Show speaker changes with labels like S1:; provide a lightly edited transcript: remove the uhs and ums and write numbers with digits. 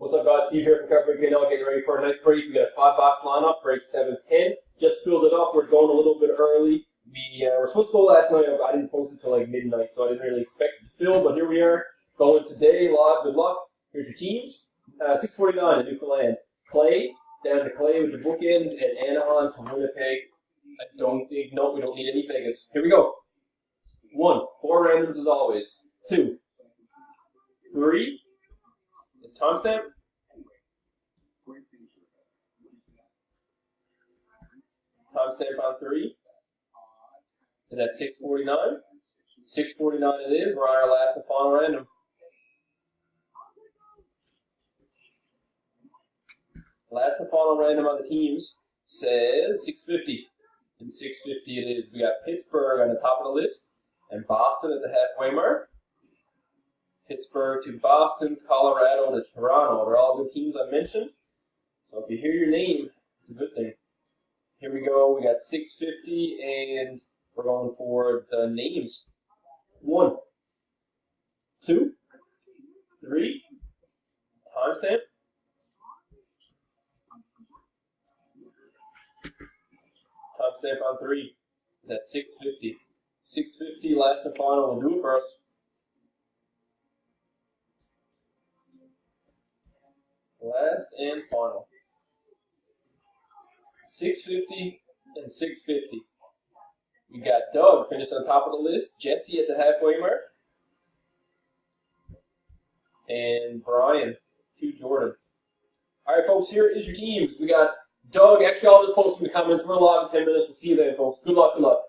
S1: What's up, guys? Steve here from Car Break now, getting ready for a nice break. We got a 5-box lineup, break 7-10. Just filled it up. We're going a little bit early. We were supposed to go last night. I didn't post it till like midnight, so I didn't really expect it to fill, but here we are. Going today. Live. Good luck. Here's your teams. 649 in Newfoundland. Clay, down to Clay with the bookends, and Anaheim to Winnipeg. I don't think, no, we don't need any Vegas. Here we go. 1, 4 randoms as always. 2, 3. Is timestamp? Timestamp on 3. And that's 649. 649 it is. We're on our last and final random. Last and final random on the teams says 650. And 650 it is. We got Pittsburgh on the top of the list and Boston at the halfway mark. Pittsburgh to Boston, Colorado to Toronto. They're all good teams I mentioned. So if you hear your name, it's a good thing. Here we go. We got 650, and we're going for the names. 1, 2, 3. Timestamp. Timestamp on 3 is at 650. 650, last and final. We'll do it for us. Last and final. 650 and 650. We got Doug finished on top of the list. Jesse at the halfway mark. And Brian to Jordan. All right, folks, here is your teams. We got Doug. Actually, I'll just post in the comments. We're live in 10 minutes. We'll see you then, folks. Good luck, good luck.